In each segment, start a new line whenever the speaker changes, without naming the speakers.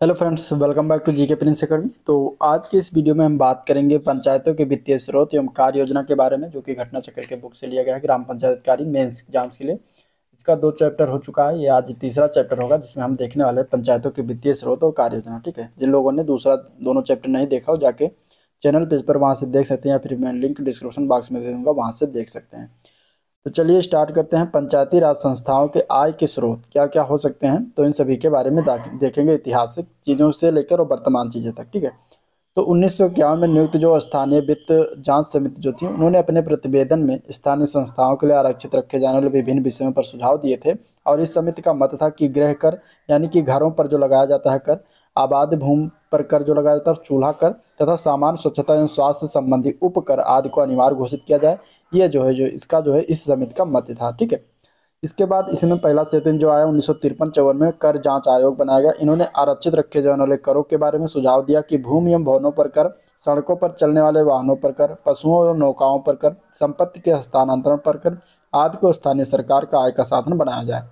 Hello friends, welcome back to GK Prince Academy. तो आज की इस वीडियो में हम बात करेंगे पंचायतों के वित्तीय स्रोत एवं कार्य योजना के बारे में, जो कि घटना चक्र के बुक से लिया गया है ग्राम पंचायत अधिकारी मेंस एग्जाम्स के लिए। इसका 2 चैप्टर हो चुका है, ये आज तीसरा चैप्टर होगा जिसमें हम देखने वाले हैं पंचायतों के वित्तीय स्रोत और कार्य योजना। ठीक है, जिन लोगों ने दूसरा दोनों चैप्टर नहीं देखा हो जाके चैनल पेज पर वहाँ से देख सकते हैं, या फिर मैं लिंक डिस्क्रिप्शन बॉक्स में दे दूँगा, वहाँ से देख सकते हैं। तो चलिए स्टार्ट करते हैं। पंचायती राज संस्थाओं के आय के स्रोत क्या क्या हो सकते हैं, तो इन सभी के बारे में देखेंगे, ऐतिहासिक चीज़ों से लेकर और वर्तमान चीज़ें तक। ठीक है, तो 1951 में नियुक्त जो स्थानीय वित्त जांच समिति जो थी, उन्होंने अपने प्रतिवेदन में स्थानीय संस्थाओं के लिए आरक्षित रखे जाने वाले विभिन्न विषयों पर सुझाव दिए थे। और इस समिति का मत था कि गृह कर, यानी कि घरों पर जो लगाया जाता है कर, आबाद भूमि पर कर जो लगाया जाता है, चूल्हा कर तथा सामान्य स्वच्छता एवं स्वास्थ्य संबंधी उपकर आदि को अनिवार्य घोषित किया जाए। ये जो इसका इस समिति का मत था। ठीक है, इसके बाद इसमें पहला सेशन जो आया 1953-54 में कर जांच आयोग बनाया गया। इन्होंने आरक्षित रखे जाने वाले करों के बारे में सुझाव दिया कि भूमि एवं भवनों पर कर, सड़कों पर चलने वाले वाहनों पर कर, पशुओं एवं नौकाओं पर कर, संपत्ति के हस्तांतरण पर कर आदि को स्थानीय सरकार का आय का साधन बनाया जाए।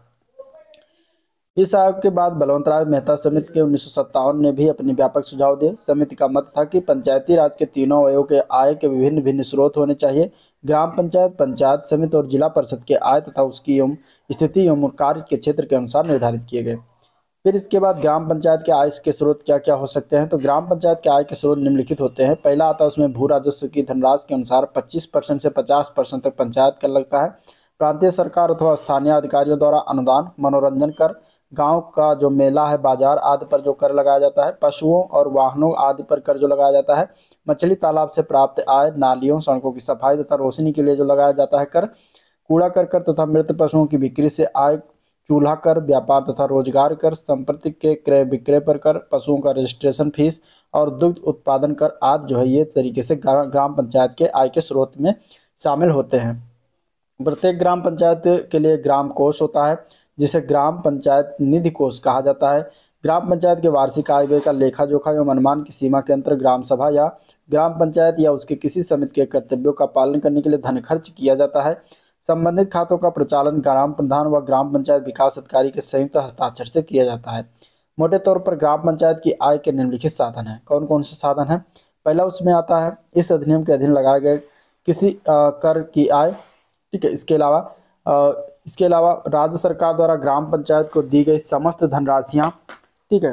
इस आयोग के बाद बलवंतराय मेहता समिति के 1957 ने भी अपने व्यापक सुझाव दिए। समिति का मत था कि पंचायती राज के तीनों अवयवों के आय के विभिन्न भिन्न स्रोत होने चाहिए। ग्राम पंचायत, पंचायत समिति और जिला परिषद के आय तथा उसकी एवं स्थिति एवं कार्य के क्षेत्र के अनुसार निर्धारित किए गए। फिर इसके बाद ग्राम पंचायत के आय के स्रोत क्या क्या हो सकते हैं, तो ग्राम पंचायत के आय के स्रोत निम्नलिखित होते हैं। पहला आता है उसमें भू राजस्व की धनराशि के अनुसार 25% से 50% तक पंचायत कर लगता है। प्रांतीय सरकार अथवा स्थानीय अधिकारियों द्वारा अनुदान, मनोरंजन कर, गांव का जो मेला है, बाजार आदि पर जो कर लगाया जाता है, पशुओं और वाहनों आदि पर कर जो लगाया जाता है, मछली तालाब से प्राप्त आय, नालियों सड़कों की सफाई तथा रोशनी के लिए जो लगाया जाता है कर, कूड़ा करकट तथा मृत पशुओं की बिक्री से आय, चूल्हा कर, व्यापार तथा रोजगार कर, संपत्ति के क्रय विक्रय पर कर, पशुओं का रजिस्ट्रेशन फीस और दुग्ध उत्पादन कर आदि ये तरीके से ग्राम पंचायत के आय के स्रोत में शामिल होते हैं। प्रत्येक ग्राम पंचायत के लिए ग्राम कोष होता है, जिसे ग्राम पंचायत निधि कोष कहा जाता है। ग्राम पंचायत के वार्षिक आय व्यय का लेखा जोखा एवं अनुमान की सीमा के अंतर ग्राम सभा या ग्राम पंचायत या उसके किसी समिति के कर्तव्यों का पालन करने के लिए धन खर्च किया जाता है। संबंधित खातों का प्रचालन ग्राम प्रधान व ग्राम पंचायत विकास अधिकारी के संयुक्त हस्ताक्षर से किया जाता है। मोटे तौर पर ग्राम पंचायत की आय के निम्नलिखित साधन हैं। कौन कौन से साधन हैं? पहला उसमें आता है इस अधिनियम के अधीन लगाए गए किसी कर की आय। ठीक है, इसके अलावा राज्य सरकार द्वारा ग्राम पंचायत को दी गई समस्त धनराशियां। ठीक है,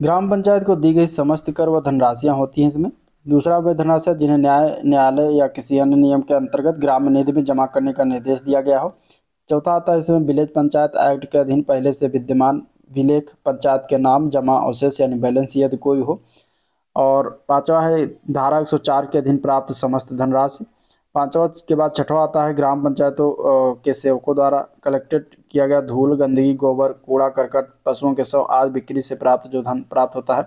ग्राम पंचायत को दी गई समस्त कर व धनराशियां होती हैं इसमें। दूसरा वे धनराशियां जिन्हें न्यायालय या किसी अन्य नियम के अंतर्गत ग्राम निधि में जमा करने का निर्देश दिया गया हो। चौथा आता है इसमें विलेज पंचायत एक्ट के अधीन पहले से विद्यमान विलेख पंचायत के नाम, जमा अवशेष यानी बैलेंस यदि कोई हो। और पांचवा है धारा 104 के अधीन प्राप्त समस्त धनराशि। पांचवा के बाद छठवा आता है ग्राम पंचायतों के सेवकों द्वारा कलेक्टेड किया गया धूल, गंदगी, गोबर, कूड़ा करकट, पशुओं के शव आदि बिक्री से प्राप्त जो धन प्राप्त होता है,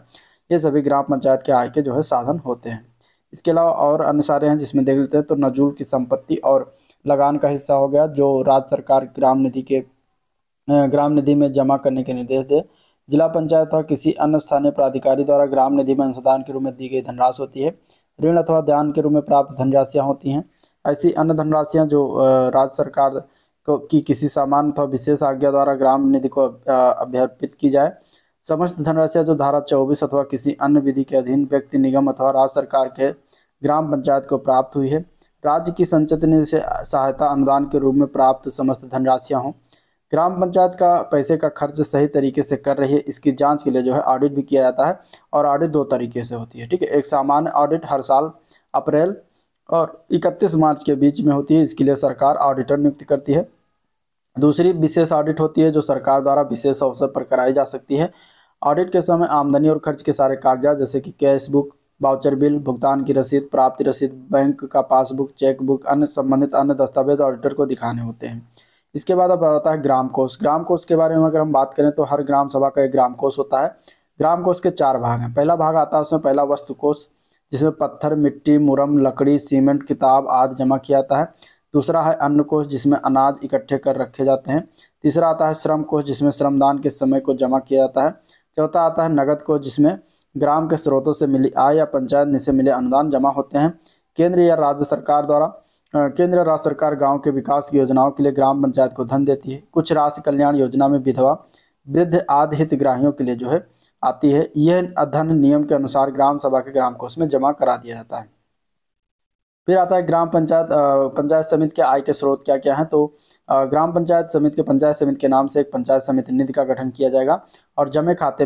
ये सभी ग्राम पंचायत के आय के साधन होते हैं। इसके अलावा और अन्य सारे हैं जिसमें देख लेते हैं। तो नजूल की संपत्ति और लगान का हिस्सा हो गया, जो राज्य सरकार ग्राम निधि में जमा करने के निर्देश दे। जिला पंचायत और किसी अन्य स्थानीय प्राधिकारी द्वारा ग्राम निधि में अंशदान के रूप में दी गई धनराशि होती है। ऋण अथवा दान के रूप में प्राप्त धनराशियाँ होती हैं। ऐसी अन्य धनराशियाँ जो राज्य सरकार की किसी सामान्य अथवा विशेष आज्ञा द्वारा ग्राम निधि को अभ्यर्पित की जाए। समस्त धनराशियाँ जो धारा 24 अथवा किसी अन्य विधि के अधीन व्यक्ति, निगम अथवा राज्य सरकार के ग्राम पंचायत को प्राप्त हुई है। राज्य की संचित निधि से सहायता अनुदान के रूप में प्राप्त समस्त धनराशियाँ हों। ग्राम पंचायत का पैसे का खर्च सही तरीके से कर रही है, इसकी जांच के लिए ऑडिट भी किया जाता है। और ऑडिट 2 तरीके से होती है। ठीक है, एक सामान्य ऑडिट हर साल अप्रैल और 31 मार्च के बीच में होती है, इसके लिए सरकार ऑडिटर नियुक्त करती है। दूसरी विशेष ऑडिट होती है जो सरकार द्वारा विशेष अवसर पर कराई जा सकती है। ऑडिट के समय आमदनी और खर्च के सारे कागजात जैसे कि कैश बुक, वाउचर बिल, भुगतान की रसीद, प्राप्ति रसीद, बैंक का पासबुक, चेक बुक, अन्य संबंधित अन्य दस्तावेज ऑडिटर को दिखाने होते हैं। इसके बाद अब आता है ग्राम कोष। ग्राम कोष के बारे में अगर हम बात करें तो हर ग्राम सभा का एक ग्राम कोष होता है। ग्राम कोष के 4 भाग हैं। पहला भाग आता है उसमें पहला वस्तु कोष, जिसमें पत्थर, मिट्टी, मुरम, लकड़ी, सीमेंट, किताब आदि जमा किया जाता है। दूसरा है अन्न कोष, जिसमें अनाज इकट्ठे कर रखे जाते हैं। तीसरा आता है श्रम कोष, जिसमें श्रमदान के समय को जमा किया जाता है। चौथा आता है नगद कोष, जिसमें ग्राम के स्रोतों से मिली आय या पंचायत से मिले अनुदान जमा होते हैं। केंद्र या राज्य सरकार गांव के विकास की योजनाओं के लिए ग्राम पंचायत को धन देती है। कुछ राशि कल्याण योजना में विधवा वृद्ध आदि हितग्राहियों के लिए जो है आती है। यह धन नियम के अनुसार ग्राम सभा के ग्राम कोष में जमा करा दिया जाता है। फिर आता है ग्राम पंचायत पंचायत समिति के आय के स्रोत क्या क्या है। तो ग्राम पंचायत समिति के पंचायत समिति के नाम से एक पंचायत समिति निधि का गठन किया जाएगा और जमा खाते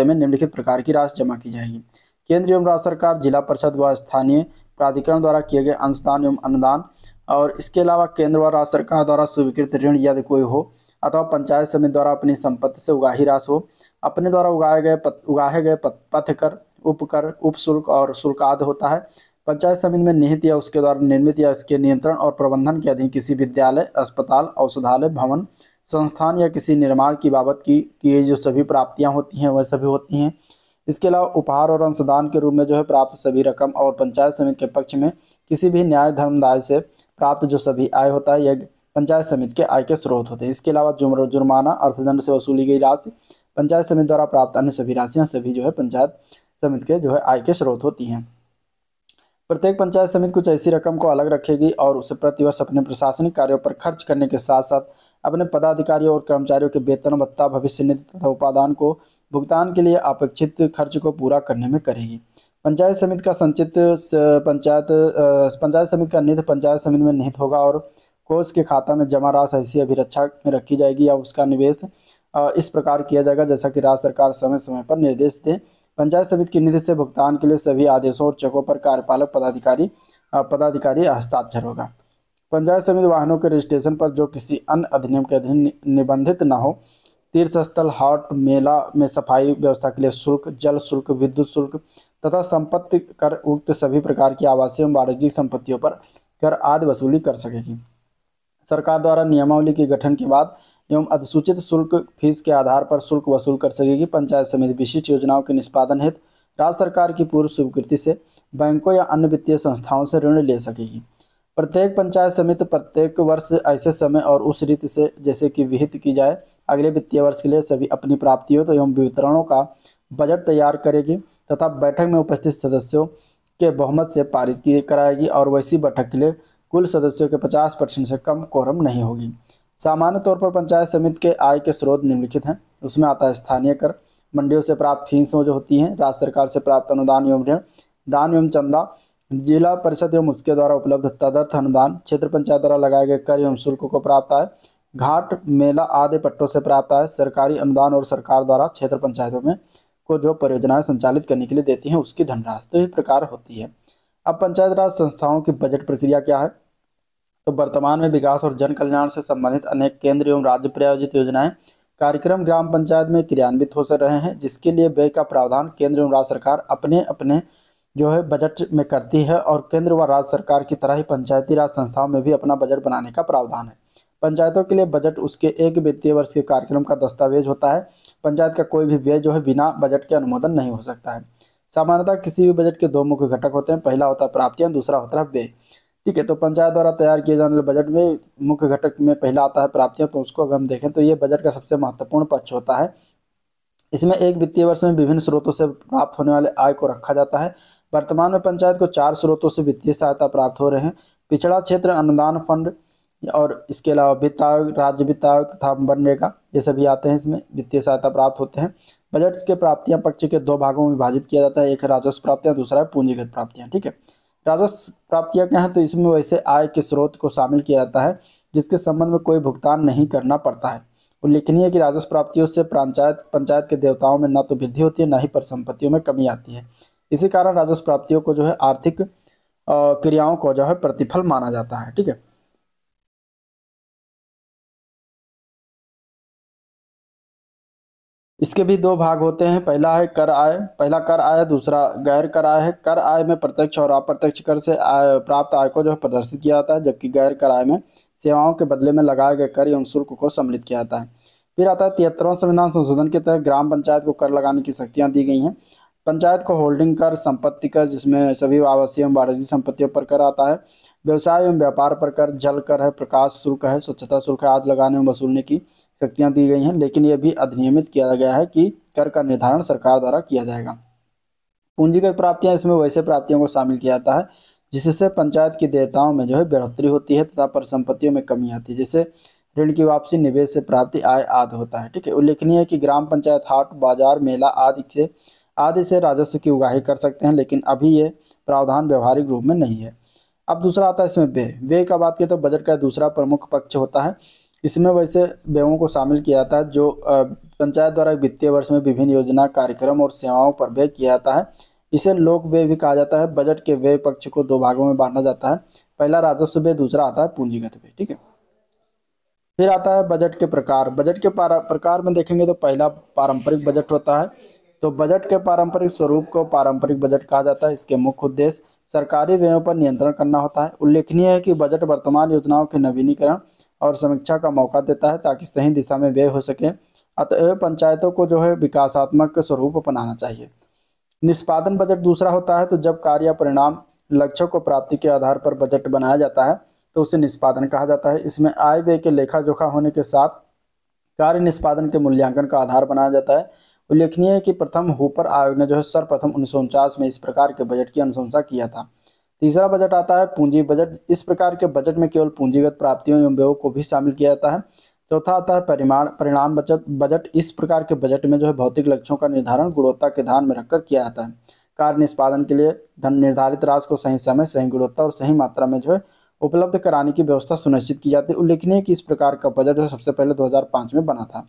में निम्नलिखित प्रकार की राशि जमा की जाएगी। केंद्र एवं राज्य सरकार, जिला परिषद व स्थानीय प्राधिकरण द्वारा किए गए अंशदान एवं अनुदान, और इसके अलावा केंद्र व राज्य सरकार द्वारा स्वीकृत ऋण यदि कोई हो, अथवा पंचायत समिति द्वारा अपनी संपत्ति से उगाही राशि हो, अपने द्वारा उगाए गए पथकर, उपकर, उपशुल्क और शुल्क आदि होता है। पंचायत समिति में निहित या उसके द्वारा निर्मित या इसके नियंत्रण और प्रबंधन के अधीन किसी विद्यालय, अस्पताल, औषधालय, भवन, संस्थान या किसी निर्माण की बाबत की जो सभी प्राप्तियां होती हैं वह सभी होती हैं। इसके अलावा उपहार और अंशदान के रूप में जो है प्राप्त सभी रकम और पंचायत समिति के पक्ष में किसी भी न्याय धर्मदाय से प्राप्त जो सभी आय होता है यह पंचायत समिति के आय के स्रोत होते हैं। इसके अलावा जुर्माना, अर्थदंड से वसूली गई राशि, पंचायत समिति द्वारा प्राप्त अन्य सभी राशियां सभी जो है पंचायत समिति के जो है आय के स्रोत होती हैं। प्रत्येक पंचायत समिति कुछ ऐसी रकम को अलग रखेगी और उसे प्रतिवर्ष अपने प्रशासनिक कार्यों पर खर्च करने के साथ साथ अपने पदाधिकारियों और कर्मचारियों के वेतन, भत्ता, भविष्य निधि तथा उपादान को भुगतान के लिए अपेक्षित खर्च को पूरा करने में करेगी। पंचायत समिति का संचित पंचायत समिति का निधि पंचायत समिति में निहित होगा और कोष के खाता में जमा राशि ऐसी अभिरक्षा में रखी जाएगी या उसका निवेश इस प्रकार किया जाएगा जैसा कि राज्य सरकार समय समय पर निर्देश दें। पंचायत समिति की निधि से भुगतान के लिए सभी आदेशों और चेकों पर कार्यपालक पदाधिकारी हस्ताक्षर होगा। पंचायत समिति वाहनों के रजिस्ट्रेशन पर जो किसी अन्य अधिनियम के अधीन निबंधित न हो, तीर्थस्थल, हाट, मेला में सफाई व्यवस्था के लिए शुल्क, जल शुल्क, विद्युत शुल्क तथा संपत्ति कर उक्त सभी प्रकार की आवासीय एवं वाणिज्यिक संपत्तियों पर कर आदि वसूली कर सकेगी। सरकार द्वारा नियमावली के गठन के बाद एवं अधिसूचित शुल्क फीस के आधार पर शुल्क वसूल कर सकेगी। पंचायत समिति विशिष्ट योजनाओं के निष्पादन हेतु राज्य सरकार की पूर्व स्वीकृति से बैंकों या अन्य वित्तीय संस्थाओं से ऋण ले सकेगी। प्रत्येक पंचायत समिति प्रत्येक वर्ष ऐसे समय और उस रीति से जैसे कि विहित की जाए अगले वित्तीय वर्ष के लिए सभी अपनी प्राप्तियों एवं वितरणों का बजट तैयार करेगी तथा बैठक में उपस्थित सदस्यों के बहुमत से पारित कराएगी और वैसी बैठक के लिए कुल सदस्यों के 50% से कम कोरम नहीं होगी। सामान्य तौर पर पंचायत समिति के आय के स्रोत निम्नलिखित हैं। उसमें आता है स्थानीय कर, मंडियों से प्राप्त फीसों जो होती हैं, राज्य सरकार से प्राप्त अनुदान एवं ऋण, दान एवं चंदा, जिला परिषद एवं उसके द्वारा उपलब्ध तदर्थ अनुदान, क्षेत्र पंचायत द्वारा लगाए गए कर एवं शुल्क को प्राप्त आय, घाट, मेला आदि पट्टों से प्राप्त आय, सरकारी अनुदान और सरकार द्वारा क्षेत्र पंचायतों में को जो परियोजनाएं संचालित करने के लिए देती हैं उसकी धनराशि। तो इस प्रकार होती है। अब पंचायत राज संस्थाओं की बजट प्रक्रिया क्या है। तो वर्तमान में विकास और जन कल्याण से संबंधित अनेक केंद्र एवं राज्य प्रायोजित योजनाएं कार्यक्रम ग्राम पंचायत में क्रियान्वित हो रहे हैं, जिसके लिए व्यय का प्रावधान केंद्र एवं राज्य सरकार अपने अपने जो है बजट में करती है और केंद्र व राज्य सरकार की तरह ही पंचायती राज संस्थाओं में भी अपना बजट बनाने का प्रावधान है। पंचायतों के लिए बजट उसके एक वित्तीय वर्ष के कार्यक्रम का दस्तावेज होता है। पंचायत का कोई भी व्यय जो है बिना बजट के अनुमोदन नहीं हो सकता है। सामान्यतः किसी भी बजट के दो मुख्य घटक होते हैं, पहला होता है प्राप्तियां, दूसरा होता है व्यय। ठीक है, तो पंचायत द्वारा तैयार किए जाने वाले बजट में मुख्य घटक में पहला आता है प्राप्तियां। तो उसको अगर हम देखें तो ये बजट का सबसे महत्वपूर्ण पक्ष होता है। इसमें एक वित्तीय वर्ष में विभिन्न स्रोतों से प्राप्त होने वाले आय को रखा जाता है। वर्तमान में पंचायत को 4 स्रोतों से वित्तीय सहायता प्राप्त हो रहे हैं। पिछड़ा क्षेत्र अनुदान फंड और इसके अलावा वित्त आयोग, राज्य वित्त आयोग तथा मनरेगा ये सभी आते हैं, इसमें वित्तीय सहायता प्राप्त होते हैं। बजट के प्राप्तियां पक्ष के 2 भागों में विभाजित किया जाता है, एक है राजस्व प्राप्तियां, दूसरा है पूंजीगत प्राप्तियां। ठीक है, राजस्व प्राप्तियां क्या है, तो इसमें वैसे आय के स्रोत को शामिल किया जाता है जिसके संबंध में कोई भुगतान नहीं करना पड़ता है। उल्लेखनीय है कि राजस्व प्राप्तियों से पंचायत के देवताओं में न तो वृद्धि होती है न ही परिसंपत्तियों में कमी आती है। इसी कारण राजस्व प्राप्तियों को जो है आर्थिक क्रियाओं को जो है प्रतिफल माना जाता है। ठीक है, इसके भी 2 भाग होते हैं, पहला है कर आय, पहला कर आय, दूसरा गैर कर आय है। कर आय में प्रत्यक्ष और अप्रत्यक्ष कर से प्राप्त आय को जो है प्रदर्शित किया जाता है, जबकि गैर कर आय में सेवाओं के बदले में लगाए गए कर एवं शुल्क को सम्मिलित किया जाता है। फिर आता है 73वां संविधान संशोधन के तहत ग्राम पंचायत को कर लगाने की शक्तियां दी गई हैं। पंचायत को होल्डिंग कर, संपत्ति कर जिसमें सभी आवासीय एवं वाणिज्यिक संपत्तियों पर कर आता है, व्यवसाय एवं व्यापार पर कर, जल कर है, प्रकाश शुल्क है, स्वच्छता शुल्क है आदि लगाने एवं वसूलने की शक्तियां दी गई हैं। लेकिन यह भी अधिनियमित किया गया है कि कर का निर्धारण सरकार द्वारा किया जाएगा। पूंजीगत प्राप्तियां, इसमें वैसे प्राप्तियों को शामिल किया जाता है जिससे पंचायत की देयताओं में जो है बढ़ोतरी होती है तथा परिसंपत्तियों में कमी आती है। जैसे ऋण की वापसी, निवेश से प्राप्ति, आय आदि होता है। ठीक है, उल्लेखनीय है कि ग्राम पंचायत हाट, बाजार, मेला आदि से राजस्व की उगाही कर सकते हैं, लेकिन अभी ये प्रावधान व्यवहारिक रूप में नहीं है। अब दूसरा आता है इसमें व्यय। व्यय का बात करें तो बजट का दूसरा प्रमुख पक्ष होता है। इसमें वैसे व्ययों को शामिल किया जाता है जो पंचायत द्वारा वित्तीय वर्ष में विभिन्न योजना, कार्यक्रम और सेवाओं पर व्यय किया जाता है। इसे लोक व्यय भी कहा जाता है। बजट के व्यय पक्ष को दो भागों में बांटा जाता है। पहला राजस्व व्यय, दूसरा आता है पूंजीगत व्यय। ठीक है, फिर आता है बजट के प्रकार। बजट के प्रकार में देखेंगे तो पहला पारंपरिक बजट होता है। तो बजट के पारंपरिक स्वरूप को पारंपरिक बजट कहा जाता है। इसके मुख्य उद्देश्य सरकारी व्ययों पर नियंत्रण करना होता है। उल्लेखनीय है कि बजट वर्तमान योजनाओं के नवीनीकरण और समीक्षा का मौका देता है ताकि सही दिशा में व्यय हो सके। अतएव पंचायतों को जो है विकासात्मक स्वरूप अपनाना चाहिए। निष्पादन बजट दूसरा होता है। तो जब कार्य परिणाम लक्ष्यों को प्राप्ति के आधार पर बजट बनाया जाता है तो उसे निष्पादन कहा जाता है। इसमें आय व्यय के लेखा जोखा होने के साथ कार्य निष्पादन के मूल्यांकन का आधार बनाया जाता है। उल्लेखनीय है कि प्रथम हूपर आयोग ने जो है सर्वप्रथम 1949 में इस प्रकार के बजट की अनुशंसा किया था। तीसरा बजट आता है पूंजी बजट। इस प्रकार के बजट में केवल पूंजीगत प्राप्तियों एवं व्ययों को भी शामिल किया जाता है। चौथा आता है परिणाम बजट। इस प्रकार के बजट में जो है भौतिक लक्ष्यों का निर्धारण गुणवत्ता के ध्यान में रखकर किया जाता है। कार्य निष्पादन के लिए धन निर्धारित राशि को सही समय, सही गुणवत्ता और सही मात्रा में जो है उपलब्ध कराने की व्यवस्था सुनिश्चित की जाती है। उल्लेखनीय है कि इस प्रकार का बजट जो सबसे पहले 2005 में बना था।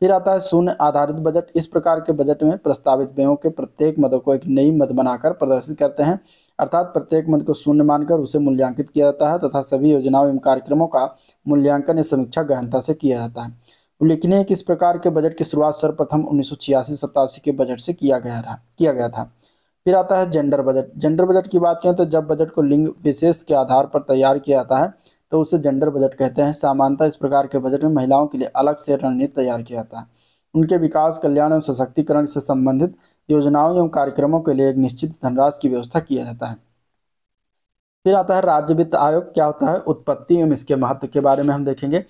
फिर आता है शून्य आधारित बजट। इस प्रकार के बजट में प्रस्तावित व्ययों के प्रत्येक मद को एक नई मद बनाकर प्रदर्शित करते हैं, अर्थात प्रत्येक मद को शून्य मानकर उसे मूल्यांकित किया जाता है तथा सभी योजनाओं एवं कार्यक्रमों का मूल्यांकन या समीक्षा गहनता से किया जाता है। उल्लेखनीय है कि इस प्रकार के बजट की शुरुआत सर्वप्रथम 1986-87 के बजट से किया गया था। फिर आता है जेंडर बजट। जेंडर बजट की बात करें तो जब बजट को लिंग विशेष के आधार पर तैयार किया जाता है तो उसे जेंडर बजट कहते हैं। सामान्यतः इस प्रकार के बजट में महिलाओं के लिए अलग से रणनीति तैयार किया जाता है। उनके विकास, कल्याण एवं सशक्तिकरण से संबंधित योजनाओं एवं कार्यक्रमों के लिए एक निश्चित धनराशि की व्यवस्था किया जाता है। फिर आता है राज्य वित्त आयोग। क्या होता है? उत्पत्ति एवं इसके महत्व के बारे में हम देखेंगे।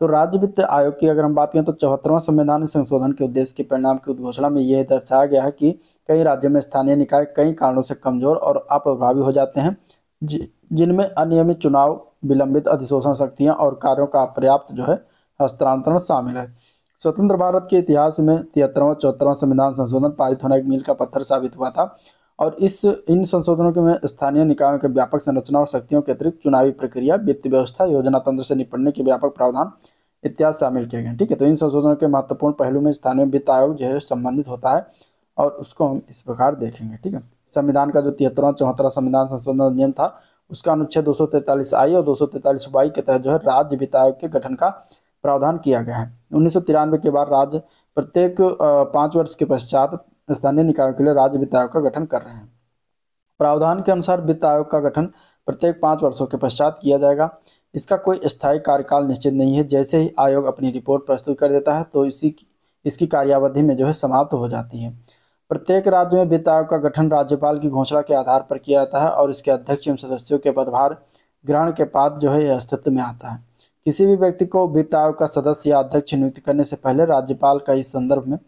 तो राज्य वित्त आयोग की अगर हम बात करें तो 74वां संविधान संशोधन के उद्देश्य के परिणाम की उद्घोषणा में यह दर्शाया गया है कि कई राज्यों में स्थानीय निकाय कई कारणों से कमजोर और अप्रभावी हो जाते हैं, जिनमें अनियमित चुनाव, विलंबित अधिशोषण शक्तियां और कार्यों का पर्याप्त जो है हस्तांतरण शामिल है। स्वतंत्र भारत के इतिहास में 73वां 74वां संविधान संशोधन पारित होना एक मील का पत्थर साबित हुआ था और इन संशोधनों के में स्थानीय निकायों के व्यापक संरचना और शक्तियों के अतिरिक्त चुनावी प्रक्रिया, वित्त व्यवस्था, योजना तंत्र से निपटने के व्यापक प्रावधान इत्यादि शामिल किए गए। ठीक है, तो इन संशोधनों के महत्वपूर्ण पहलू में स्थानीय वित्त आयोग जो है संबंधित होता है और उसको हम इस प्रकार देखेंगे। ठीक है, संविधान का जो 73वां 74वां संविधान संशोधन नियम था उसका अनुच्छेद 243I और 243Y के तहत जो है राज्य वित्त आयोग के गठन का प्रावधान किया गया है। 1993 के बाद राज्य प्रत्येक 5 वर्ष के पश्चात स्थानीय निकायों के लिए राज्य वित्त आयोग का गठन कर रहे हैं। प्रावधान के अनुसार वित्त आयोग का गठन प्रत्येक 5 वर्षों के पश्चात किया जाएगा। इसका कोई स्थायी कार्यकाल निश्चित नहीं है। जैसे ही आयोग अपनी रिपोर्ट प्रस्तुत कर देता है तो इसकी कार्यावधि में जो है समाप्त हो जाती है। प्रत्येक राज्य में वित्त आयोग का गठन राज्यपाल की घोषणा के आधार पर किया जाता है और इसके अध्यक्ष एवं सदस्यों के पदभार ग्रहण के बाद जो है यह अस्तित्व में आता है। किसी भी व्यक्ति को वित्त आयोग का सदस्य या अध्यक्ष नियुक्त करने से पहले राज्यपाल का इस संदर्भ में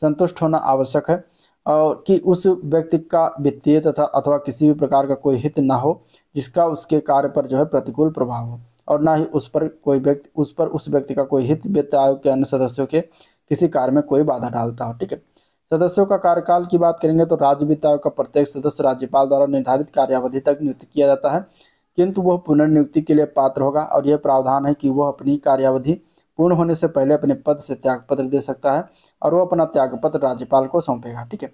संतुष्ट होना आवश्यक है और कि उस व्यक्ति का वित्तीय तथा अथवा किसी भी प्रकार का कोई हित न हो जिसका उसके कार्य पर जो है प्रतिकूल प्रभाव हो, और न ही उस व्यक्ति का कोई हित वित्त आयोग के अन्य सदस्यों के किसी कार्य में कोई बाधा डालता हो। ठीक है, सदस्यों का कार्यकाल की बात करेंगे तो राज्य वित्त आयोग का प्रत्येक सदस्य राज्यपाल द्वारा निर्धारित कार्यावधि तक नियुक्त किया जाता है, किंतु वह पुनर्नियुक्ति के लिए पात्र होगा और यह प्रावधान है कि वह अपनी कार्यावधि पूर्ण होने से पहले अपने पद से त्यागपत्र दे सकता है और वह अपना त्यागपत्र राज्यपाल को सौंपेगा। ठीक है,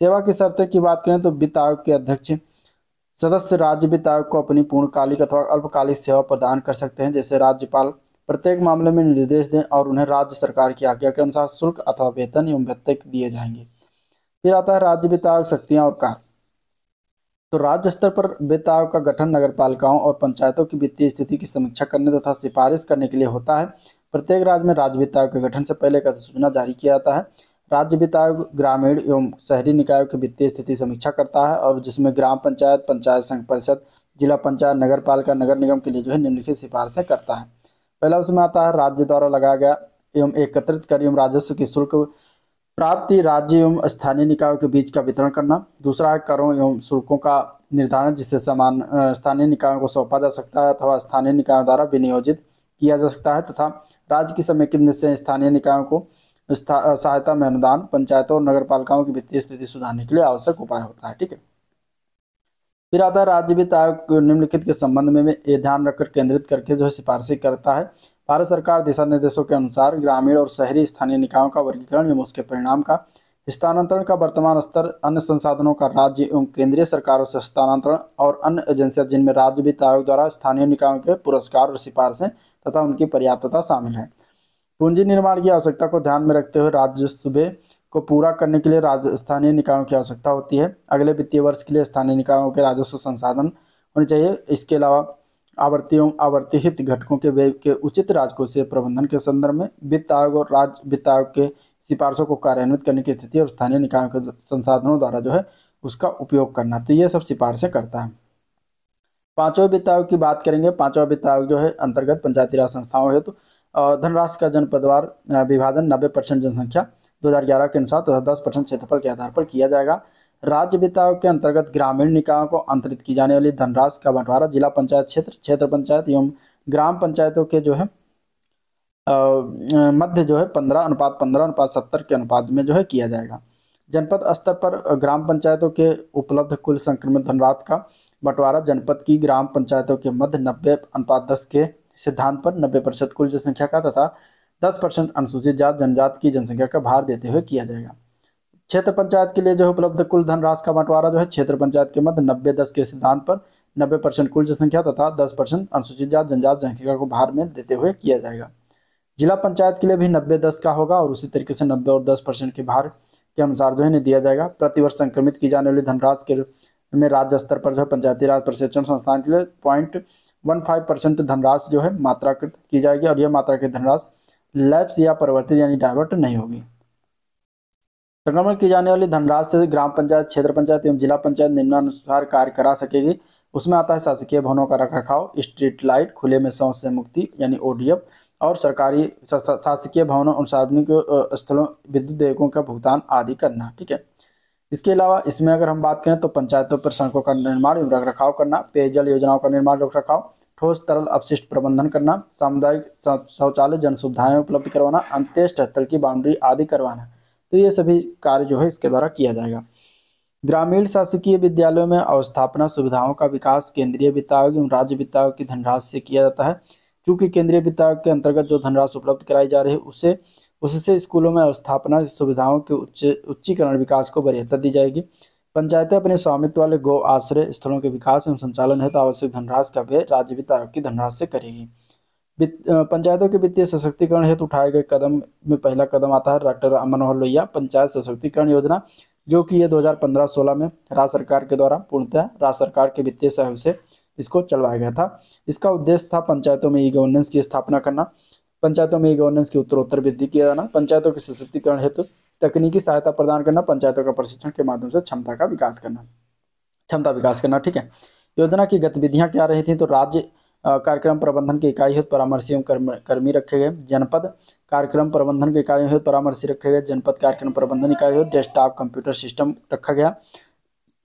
सेवा की शर्तें की बात करें तो वित्त आयोग के अध्यक्ष सदस्य राज्य वित्त आयोग को अपनी पूर्णकालिक अथवा अल्पकालिक सेवा प्रदान कर सकते हैं। जैसे राज्यपाल प्रत्येक मामले में निर्देश दें और उन्हें राज्य सरकार की आज्ञा के अनुसार शुल्क अथवा वेतन एवं भत्ते दिए जाएंगे। फिर आता है राज्य वित्त आयोग शक्तियाँ और कार्य। तो राज्य स्तर पर वित्त आयोग का गठन नगरपालिकाओं और पंचायतों की वित्तीय स्थिति की समीक्षा करने तथा सिफारिश करने के लिए होता है। प्रत्येक राज्य में राज्य वित्त आयोग के गठन से पहले एक अधिसूचना जारी किया जाता है। राज्य वित्त आयोग ग्रामीण एवं शहरी निकायों की वित्तीय स्थिति समीक्षा करता है और जिसमें ग्राम पंचायत, पंचायत संघ परिषद, जिला पंचायत, नगर पालिका, नगर निगम के लिए जो है निम्नलिखित सिफारिशें करता है। पहला उसमें आता है राज्य द्वारा लगाया गया एवं एकत्रित कर एवं राजस्व की शुल्क प्राप्ति राज्य एवं स्थानीय निकायों के बीच का वितरण करना। दूसरा है करों एवं शुल्कों का निर्धारण जिससे स्थानीय निकायों को सौंपा जा सकता है अथवा स्थानीय निकायों द्वारा विनियोजित किया जा सकता है तथा राज्य की समेकित निश्चय स्थानीय निकायों को सहायता में अनुदान, पंचायतों और नगरपालिकाओं की वित्तीय स्थिति सुधारने के लिए आवश्यक उपाय होता है। ठीक है। फिर आता है राज्य वित्त आयोग निम्नलिखित के संबंध में ये ध्यान रखकर केंद्रित करके जो है सिफारिशें करता है। भारत सरकार दिशा निर्देशों के अनुसार ग्रामीण और शहरी स्थानीय निकायों का वर्गीकरण एवं उसके परिणाम का स्थानांतरण का वर्तमान स्तर, अन्य संसाधनों का राज्य एवं केंद्रीय सरकारों से हस्तांतरण और अन्य एजेंसियां जिनमें राज्य वित्त आयोग द्वारा स्थानीय निकायों के पुरस्कार और सिफारिशें तथा उनकी पर्याप्तता शामिल है। पूंजी निर्माण की आवश्यकता को ध्यान में रखते हुए राजस्व को पूरा करने के लिए स्थानीय निकायों की आवश्यकता होती है। अगले वित्तीय वर्ष के लिए स्थानीय निकायों के राजस्व संसाधन होने चाहिए। इसके अलावा आवर्ती हित घटकों के व्यय के उचित राजकोषीय प्रबंधन के संदर्भ में वित्त आयोग और राज्य वित्त आयोग के सिफारिशों को कार्यान्वित करने की स्थिति और स्थानीय निकायों के संसाधनों द्वारा जो है उसका उपयोग करना, तो ये सब सिफारिशें करता है। पांचवें वित्त आयोग की बात करेंगे। पांचवा वित्त आयोग जो है अंतर्गत पंचायती राज संस्थाओं हेतु धनराशि का जनपदवार विभाजन 90% जनसंख्या 2011 के अनुसार तथा 10% क्षेत्रफल के आधार पर किया जाएगा। राज्य वित्त आयोग के अंतर्गत ग्रामीण निकायों को अंतरित की जाने वाली धनराशि का बंटवारा जिला पंचायत क्षेत्र, क्षेत्र पंचायत एवं ग्राम पंचायतों के जो है मध्य जो है 15:15:70 के अनुपात में जो है किया जाएगा। जनपद स्तर पर ग्राम पंचायतों के उपलब्ध कुल संक्रमित धनराशि का बंटवारा जनपद की ग्राम पंचायतों के मध्य 90:10 के सिद्धांत पर 90% कुल जनसंख्या का तथा 10% अनुसूचित जाति जनजाति की जनसंख्या का भार देते हुए किया जाएगा। क्षेत्र पंचायत के लिए जो उपलब्ध कुल धनराशि का बंटवारा जो है क्षेत्र पंचायत के मध्य 90:10 के सिद्धांत पर 90% कुल जनसंख्या तथा 10% अनुसूचित जाति जनजाति जनसंख्या को भार में देते हुए किया जाएगा। जिला पंचायत के लिए भी 90:10 का होगा और उसी तरीके से 90 और 10% के भार के अनुसार जो है दिया जाएगा। प्रतिवर्ष संक्रमित की जाने वाली धनराशि के में राज्य स्तर पर जो है पंचायती राज प्रशिक्षण संस्थान के लिए 0.15% धनराशि जो है मात्राकृत की जाएगी और यह मात्राकृत धनराशि लैप्स या परिवर्तित यानी डाइवर्ट नहीं होगी। संक्रमण की जाने वाली धनराशि से ग्राम पंचायत, क्षेत्र पंचायत एवं जिला पंचायत निम्नानुसार कार्य करा सकेगी। उसमें आता है शासकीय भवनों का रखरखाव, स्ट्रीट लाइट, खुले में शौच से मुक्ति यानी ओडीएफ और सरकारी शासकीय भवनों और सार्वजनिक स्थलों विद्युत देयकों का भुगतान आदि करना। ठीक है। इसके अलावा इसमें अगर हम बात करें तो पंचायतों पर सड़कों का निर्माण एवं रखरखाव करना, पेयजल योजनाओं का निर्माण रखरखाव, ठोस तरल अपशिष्ट प्रबंधन करना, सामुदायिक शौचालय जन सुविधाएं उपलब्ध करवाना, अंत्येष्टि स्थल की बाउंड्री आदि करवाना, तो ये सभी कार्य जो है इसके द्वारा किया जाएगा। ग्रामीण शासकीय विद्यालयों में अवस्थापना सुविधाओं का विकास केंद्रीय वित्त आयोग एवं राज्य वित्त आयोग की धनराशि से किया जाता है। चूँकि केंद्रीय वित्त आयोग के अंतर्गत जो धनराशि उपलब्ध कराई जा रही है उससे स्कूलों में अवस्थापना सुविधाओं के उच्चीकरण विकास को वरीयता दी जाएगी। पंचायतें अपने स्वामित्व वाले गो आश्रय स्थलों के विकास एवं संचालन हेतु आवश्यक धनराशि का व्यय राज्य वित्त आयोग की धनराशि से करेगी। पंचायतों के वित्तीय सशक्तिकरण हेतु उठाए गए कदम में पहला कदम आता है डॉक्टर राम मनोहर लोहिया पंचायत सशक्तिकरण योजना, जो कि ये 2015-16 में राज्य सरकार के द्वारा पूर्णतः राज्य सरकार के वित्तीय सहयोग से इसको चलवाया गया था। इसका उद्देश्य था पंचायतों में ई गवर्नेंस की स्थापना करना, पंचायतों में ई गवर्नेंस की उत्तरोत्तर वृद्धि किया जाना, पंचायतों के सशक्तिकरण हेतु तकनीकी सहायता प्रदान करना, पंचायतों का प्रशिक्षण के माध्यम से क्षमता विकास करना। ठीक है। योजना की गतिविधियां क्या रही थी, तो राज्य कार्यक्रम प्रबंधन की इकाई हेतु परामर्शी एवं कर्मी रखे गए, जनपद कार्यक्रम प्रबंधन की इकाई हेतु परामर्शी रखे गए, जनपद कार्यक्रम प्रबंधन इकाई हेतु डेस्कटॉप कंप्यूटर सिस्टम रखा गया,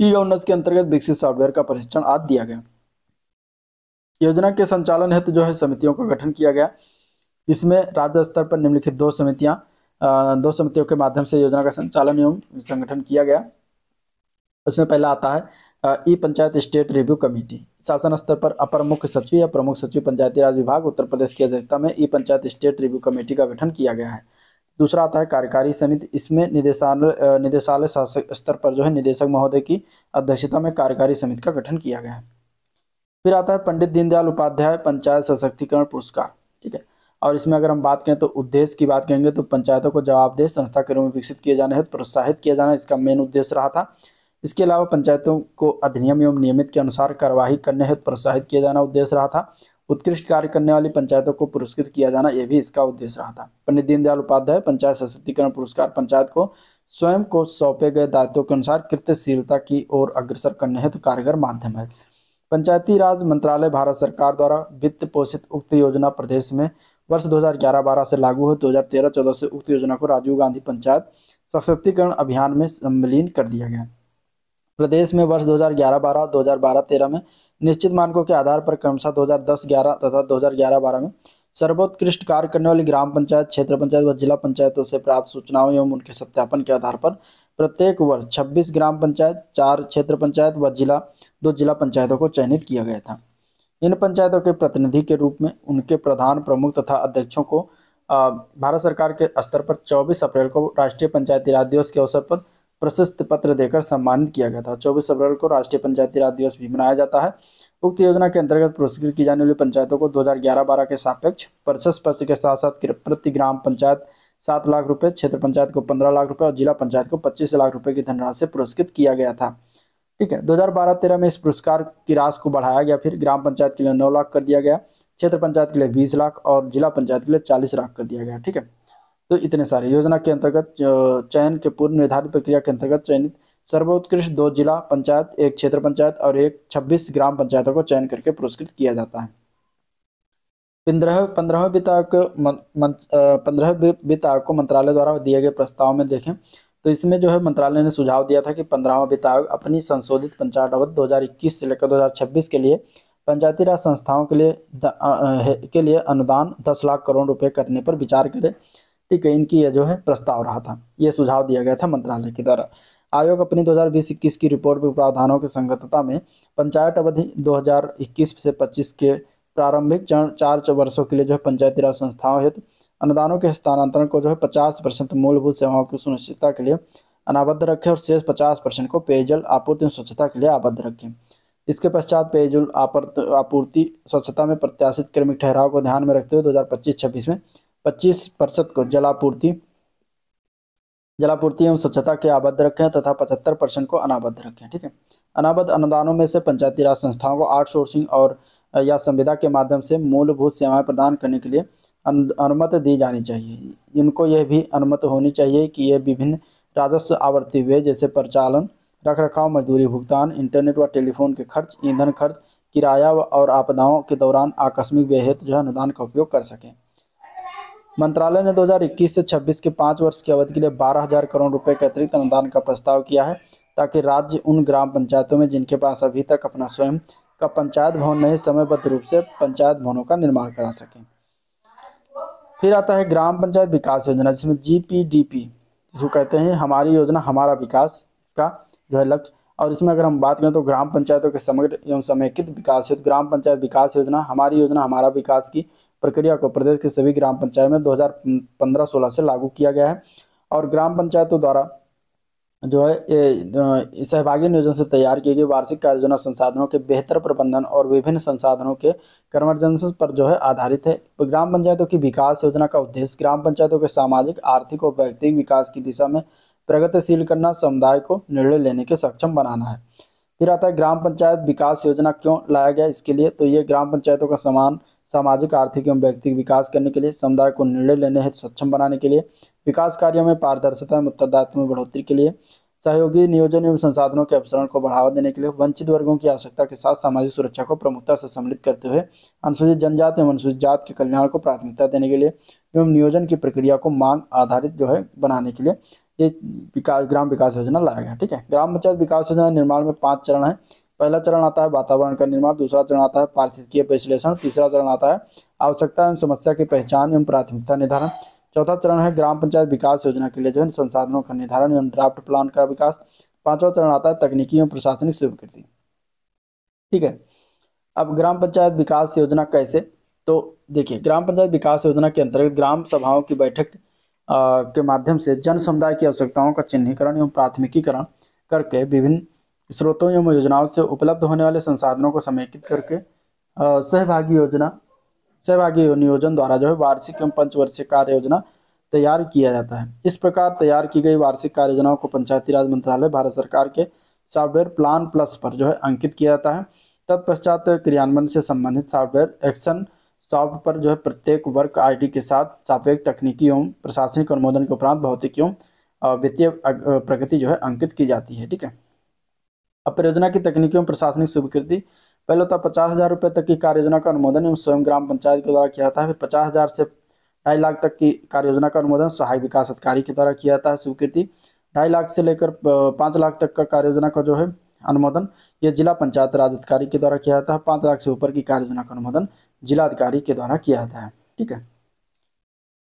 ई गवर्नेंस के अंतर्गत विकसित सॉफ्टवेयर का प्रशिक्षण आदि दिया गया। योजना के संचालन हेतु जो है समितियों का गठन किया गया। इसमें राज्य स्तर पर निम्नलिखित दो समितियों के माध्यम से योजना का संचालन एवं संगठन किया गया। उसमें पहला आता है ई पंचायत स्टेट रिव्यू कमेटी। शासन स्तर पर अपर मुख्य सचिव या प्रमुख सचिव पंचायती राज विभाग उत्तर प्रदेश की अध्यक्षता में ई पंचायत स्टेट रिव्यू कमेटी का गठन किया गया है। दूसरा आता है कार्यकारी समिति। इसमें निदेशालय शासक स्तर पर जो है निदेशक महोदय की अध्यक्षता में कार्यकारी समिति का गठन किया गया है। फिर आता है पंडित दीनदयाल उपाध्याय पंचायत सशक्तिकरण पुरस्कार। ठीक है। और इसमें अगर हम बात करें तो उद्देश्य की बात करेंगे तो पंचायतों को जवाबदेह संस्था के रूप में विकसित किए जाने हेतु प्रोत्साहित किया जाना इसका मेन उद्देश्य रहा था। इसके अलावा पंचायतों को अधिनियम एवं नियमित के अनुसार कार्यवाही करने हेतु प्रोत्साहित किया जाना उद्देश्य रहा था। उत्कृष्ट कार्य करने वाली पंचायतों को पुरस्कृत किया जाना यह भी इसका उद्देश्य रहा था। पंडित दीनदयाल उपाध्याय पंचायत सशक्तिकरण पुरस्कार पंचायत को स्वयं को सौंपे गए दायित्वों के अनुसार कृत्यशीलता की ओर अग्रसर करने हेतु कारगर माध्यम है। पंचायती राज मंत्रालय भारत सरकार द्वारा वित्त पोषित उक्त योजना प्रदेश में वर्ष 2011-12 से लागू हो 2013-14 से उक्त योजना को राजीव गांधी पंचायत सशक्तिकरण अभियान में सम्मिलित कर दिया गया। प्रदेश में वर्ष 2011-12, 2012-13 में निश्चित मानकों के आधार पर क्रमशः 2010-11 तथा 2011-12 में सर्वोत्कृष्ट कार्य करने वाली ग्राम पंचायत, क्षेत्र पंचायत व जिला पंचायतों से प्राप्त सूचनाओं एवं उनके सत्यापन के आधार पर प्रत्येक वर्ष 26 ग्राम पंचायत, 4 क्षेत्र पंचायत व 2 जिला पंचायतों को चयनित किया गया था। इन पंचायतों के प्रतिनिधि के रूप में उनके प्रधान, प्रमुख तथा अध्यक्षों को भारत सरकार के स्तर पर 24 अप्रैल को राष्ट्रीय पंचायती राज दिवस के अवसर पर प्रशस्ति पत्र देकर सम्मानित किया गया था। 24 अप्रैल को राष्ट्रीय पंचायती राज दिवस भी मनाया जाता है। उक्त योजना के अंतर्गत पुरस्कृत की जाने वाली पंचायतों को 2011-12 के सापेक्ष प्रशस्ति पत्र के साथ साथ प्रति ग्राम पंचायत 7 लाख रुपए, क्षेत्र पंचायत को 15 लाख रुपए और जिला पंचायत को 25 लाख रुपए की धनराशि से पुरस्कृत किया गया था। ठीक है, 2012-13 में इस पुरस्कार की राशि को बढ़ाया गया, फिर ग्राम पंचायत के लिए 9 लाख कर दिया गया, क्षेत्र पंचायत के लिए 20 लाख और जिला पंचायत के लिए 40 लाख कर दिया गया। ठीक है, तो इतने सारे योजना के अंतर्गत चयन के पूर्व निर्धारित प्रक्रिया के अंतर्गत चयनित सर्वोत्कृष्ट 2 जिला पंचायत, 1 क्षेत्र पंचायत और 26 ग्राम पंचायतों को चयन करके पुरस्कृत किया जाता है। 15वें वित्त आयोग को मंत्रालय द्वारा दिए गए प्रस्ताव में देखें तो इसमें जो है मंत्रालय ने सुझाव दिया था कि 15वां वित्त आयोग अपनी संशोधित पंचायत अवधि 2021 से लेकर 2026 के लिए पंचायती राज संस्थाओं के लिए अनुदान 10 लाख करोड़ रुपए करने पर विचार करे। ठीक है, इनकी यह जो है प्रस्ताव रहा था, ये सुझाव दिया गया था मंत्रालय के द्वारा। आयोग अपनी 2020-21 की रिपोर्ट में प्रावधानों की संगतता में पंचायत अवधि 2021 से 25 के प्रारंभिक 4 वर्षों के लिए जो है पंचायती राज संस्थाओं हेतु अनुदानों के हस्तांतरण को जो है 50% मूलभूत सेवाओं की सुनिश्चितता के लिए अनाबद्ध रखें और शेष 50% को पेयजल आपूर्ति और स्वच्छता के लिए आबद्ध रखें। इसके पश्चात पेयजल आपूर्ति स्वच्छता में प्रत्याशित क्रमिक ठहराव को ध्यान में रखते हुए 2025-26 में 25% को जलापूर्ति एवं स्वच्छता के आबद्ध रखें तथा 75% को अनाबद्ध रखें। ठीक है, अनाबद्ध अनुदानों में से पंचायती राज संस्थाओं को आउटसोर्सिंग और या संविदा के माध्यम से मूलभूत सेवाएं प्रदान करने के लिए अनुमति दी जानी चाहिए। इनको यह भी अनुमति होनी चाहिए कि ये विभिन्न राजस्व आवर्ती व्यय जैसे परिचालन, रखरखाव, मजदूरी भुगतान, इंटरनेट व टेलीफोन के खर्च, ईंधन खर्च, किराया और आपदाओं के दौरान आकस्मिक व्यय हेतु जो है अनुदान का उपयोग कर सकें। मंत्रालय ने 2021 से 26 के 5 वर्ष की अवधि के लिए 12,000 करोड़ रुपए के अतिरिक्त अनुदान का प्रस्ताव किया है ताकि राज्य उन ग्राम पंचायतों में जिनके पास अभी तक अपना स्वयं का पंचायत भवन नहीं, समयबद्ध रूप से पंचायत भवनों का निर्माण करा सकें। फिर आता है ग्राम पंचायत विकास योजना, जिसमें GPDP जिसको कहते हैं हमारी योजना हमारा विकास का जो है लक्ष्य। और इसमें अगर हम बात करें तो ग्राम पंचायतों के समग्र एवं समेकित विकास हेतु ग्राम पंचायत विकास योजना हमारी योजना हमारा विकास की प्रक्रिया को प्रदेश के सभी ग्राम पंचायत में 2015-16 से लागू किया गया है। और ग्राम पंचायतों द्वारा जो है सहभागी नियोजन से तैयार की गई वार्षिक कार्य योजना संसाधनों के बेहतर प्रबंधन और विभिन्न संसाधनों के कन्वर्जेंस पर जो है आधारित है। तो ग्राम पंचायतों की विकास योजना का उद्देश्य ग्राम पंचायतों के सामाजिक, आर्थिक और व्यक्तिगत विकास की दिशा में प्रगतिशील करना, समुदाय को निर्णय लेने के सक्षम बनाना है। फिर आता है ग्राम पंचायत विकास योजना क्यों लाया गया इसके लिए, तो ये ग्राम पंचायतों का समान सामाजिक, आर्थिक एवं व्यक्तिगत विकास करने के लिए, समुदाय को निर्णय लेने हेतु सक्षम बनाने के लिए, विकास कार्यों में पारदर्शिता एवं उत्तरदायित्व में बढ़ोतरी के लिए, सहयोगी नियोजन एवं संसाधनों के अवसरण को बढ़ावा देने के लिए, वंचित वर्गों की आवश्यकता के साथ सामाजिक सुरक्षा को प्रमुखता से सम्मिलित करते हुए अनुसूचित जनजाति एवं अनुसूचित जाति के कल्याण को प्राथमिकता देने के लिए एवं नियोजन की प्रक्रिया को मांग आधारित जो है बनाने के लिए ये ग्राम विकास योजना लाया गया। ठीक है, ग्राम पंचायत विकास योजना निर्माण में 5 चरण है। पहला चरण आता है वातावरण का निर्माण, दूसरा चरण आता है पारिस्थितिकीय विश्लेषण, तीसरा चरण आता है आवश्यकता एवं समस्या की पहचान एवं प्राथमिकता निर्धारण, चौथा चरण है ग्राम पंचायत विकास योजना के लिए जो है संसाधनों का निर्धारण एवं ड्राफ्ट प्लान का विकास, पांचवा चरण आता है तकनीकी एवं प्रशासनिक स्वीकृति। ठीक है, अब ग्राम पंचायत विकास योजना कैसे, तो देखिए ग्राम पंचायत विकास योजना के अंतर्गत ग्राम सभाओं की बैठक के माध्यम से जन समुदाय की आवश्यकताओं का चिन्हीकरण एवं प्राथमिकीकरण करके विभिन्न स्रोतों एवं योजनाओं से उपलब्ध होने वाले संसाधनों को समेकित करके सहभागी नियोजन द्वारा जो है वार्षिक एवं पंचवर्षीय कार्य योजना तैयार किया जाता है। इस प्रकार तैयार की गई वार्षिक कार्य योजनाओं को पंचायती राज मंत्रालय भारत सरकार के सॉफ्टवेयर प्लान प्लस पर जो है अंकित किया जाता है। तत्पश्चात क्रियान्वयन से संबंधित सॉफ्टवेयर एक्शन सॉफ्ट पर जो है प्रत्येक वर्क ID के साथ सापेक्ष तकनीकी एवं प्रशासनिक अनुमोदन के उपरांत भौतिक एवं वित्तीय प्रगति जो है अंकित की जाती है। ठीक है, अब परियोजना की तकनीकी एवं प्रशासनिक स्वीकृति पहले होता है 50,000 रुपये तक की कार्य योजना का अनुमोदन एवं स्वयं ग्राम पंचायत के द्वारा किया जाता है। फिर 50,000 से 2.5 लाख तक की कार्य योजना का अनुमोदन सहायक विकास अधिकारी के द्वारा किया जाता है। स्वीकृति 2.5 लाख से लेकर 5 लाख तक का कार्य योजना का जो है अनुमोदन ये जिला पंचायत राज अधिकारी के द्वारा किया जाता है। 5 लाख से ऊपर की कार्य योजना का अनुमोदन जिला अधिकारी के द्वारा किया जाता है। ठीक है।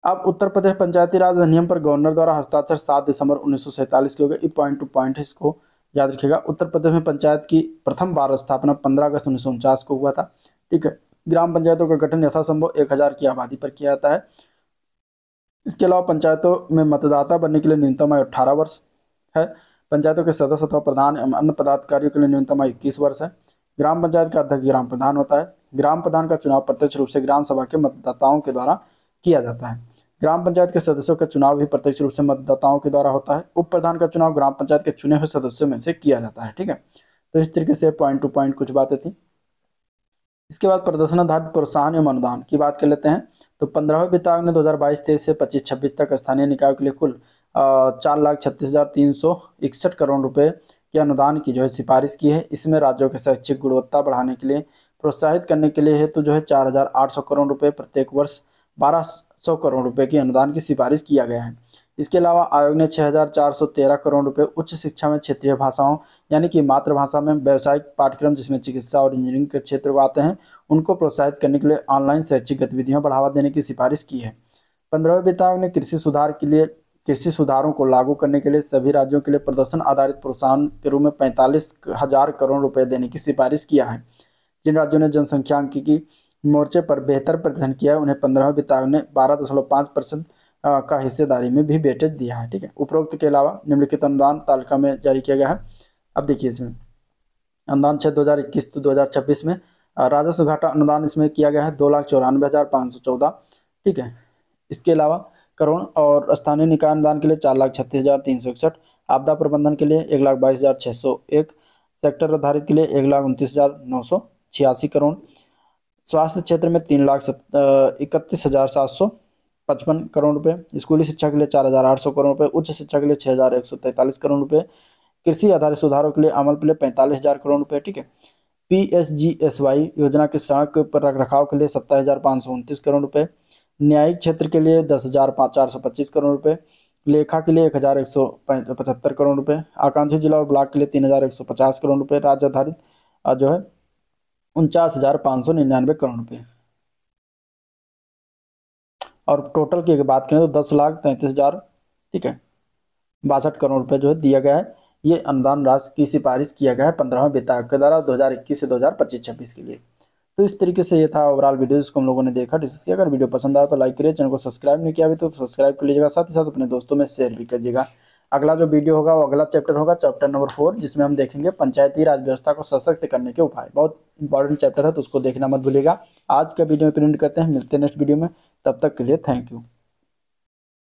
अब उत्तर प्रदेश पंचायती राज अधिनियम पर गवर्नर द्वारा हस्ताक्षर 7 दिसंबर 1947 के हो गए। ये पॉइंट टू पॉइंट है, इसको याद रखिएगा। उत्तर प्रदेश में पंचायत की प्रथम बार स्थापना 15 अगस्त 1949 को हुआ था। ठीक है। ग्राम पंचायतों का गठन यथासंभव 1000 की आबादी पर किया जाता है। इसके अलावा पंचायतों में मतदाता बनने के लिए न्यूनतम आयु 18 वर्ष है। पंचायतों के सदस्य अथवा प्रधान एवं अन्य पदाधिकारियों के लिए न्यूनतम आयु 21 वर्ष है। ग्राम पंचायत का अध्यक्ष ग्राम प्रधान होता है। ग्राम प्रधान का चुनाव प्रत्यक्ष रूप से ग्राम सभा के मतदाताओं के द्वारा किया जाता है। ग्राम पंचायत के सदस्यों का चुनाव भी प्रत्यक्ष रूप से मतदाताओं के द्वारा होता है। उप प्रधान का चुनाव ग्राम पंचायत के चुने हुए सदस्यों में से किया जाता है। ठीक है। तो इस तरीके से पॉइंट टू पॉइंट कुछ बातें थी। इसके बाद प्रदर्शन आधारित प्रोत्साहन एवं अनुदान की बात कर लेते हैं। तो 15वें वित्त आयोग ने 2022-23 से 25-26 तक स्थानीय निकायों के लिए कुल 4,36,361 करोड़ रुपए के अनुदान की जो है सिफारिश की है। इसमें राज्यों के शैक्षिक गुणवत्ता बढ़ाने के लिए प्रोत्साहित करने के लिए हेतु जो है 4,800 करोड़ रुपए प्रत्येक वर्ष 1,200 करोड़ रुपए की अनुदान की सिफारिश किया गया है। इसके अलावा आयोग ने 6,413 करोड़ रुपए उच्च शिक्षा में क्षेत्रीय भाषाओं यानी कि मातृभाषा में व्यावसायिक पाठ्यक्रम जिसमें चिकित्सा और इंजीनियरिंग के क्षेत्र को आते हैं उनको प्रोत्साहित करने के लिए ऑनलाइन शैक्षिक गतिविधियों बढ़ावा देने की सिफारिश की है। 15वें वित्त आयोग ने कृषि सुधारों को लागू करने के लिए सभी राज्यों के लिए प्रदर्शन आधारित प्रोत्साहन के रूप में 45,000 करोड़ रुपए देने की सिफारिश किया है। जिन राज्यों ने जनसंख्यांकिकी मोर्चे पर बेहतर प्रदर्शन किया है उन्हें 15वें वित्त आयोग ने 12.5% का हिस्सेदारी में भी वेटेज दिया है। ठीक है। उपरोक्त के अलावा निम्नलिखित अनुदान तालिका में जारी किया गया है। अब देखिए इसमें अनुदान 2021 to 2026 में राजस्व घाटा अनुदान इसमें किया गया है 2,94,514। ठीक है। इसके अलावा करोड़ और स्थानीय निकाय अनुदान के लिए 4,36,361, आपदा प्रबंधन के लिए 1,22,601, सेक्टर आधारित के लिए 1,29,986 करोड़, स्वास्थ्य क्षेत्र में 3,31,755 करोड़ रुपए, स्कूली शिक्षा के लिए 4,800 करोड़ रुपए, उच्च शिक्षा के लिए 6,143 करोड़ रुपए, कृषि आधारित सुधारों के लिए अमल के लिए 45,000 करोड़ रुपए। ठीक है। PSGSY योजना के सड़क पर रखरखाव के लिए 27,529 करोड़ रुपए, न्यायिक क्षेत्र के लिए 10,425 करोड़ रुपए, लेखा के लिए 1,175 करोड़ रुपए, आकांक्षी जिला और ब्लॉक के लिए 3,150 करोड़ रुपए, राज्य आधारित जो है 49,599 करोड़ रुपए। और टोटल की अगर बात करें तो 10,33,000 ठीक है 62 करोड़ रुपए जो है दिया गया है। ये अनुदान राशि की सिफारिश किया गया है 15वें वित्त आयोग के द्वारा 2021 से 2025-26 के लिए। तो इस तरीके से ये था ओवरऑल वीडियो जिसको हम लोगों ने देखा, डिस्कस किया। अगर वीडियो पसंद आया तो लाइक करिए, चैनल को सब्सक्राइब नहीं किया अभी तो सब्सक्राइब कर लीजिएगा, साथ ही साथ अपने दोस्तों में शेयर भी करिएगा। अगला जो वीडियो होगा वो अगला चैप्टर होगा, चैप्टर नंबर 4, जिसमें हम देखेंगे पंचायती राज व्यवस्था को सशक्त करने के उपाय। बहुत इंपॉर्टेंट चैप्टर है तो उसको देखना मत भूलिएगा। आज का वीडियो में प्रिंट करते हैं, मिलते हैं नेक्स्ट वीडियो में, तब तक के लिए थैंक यू।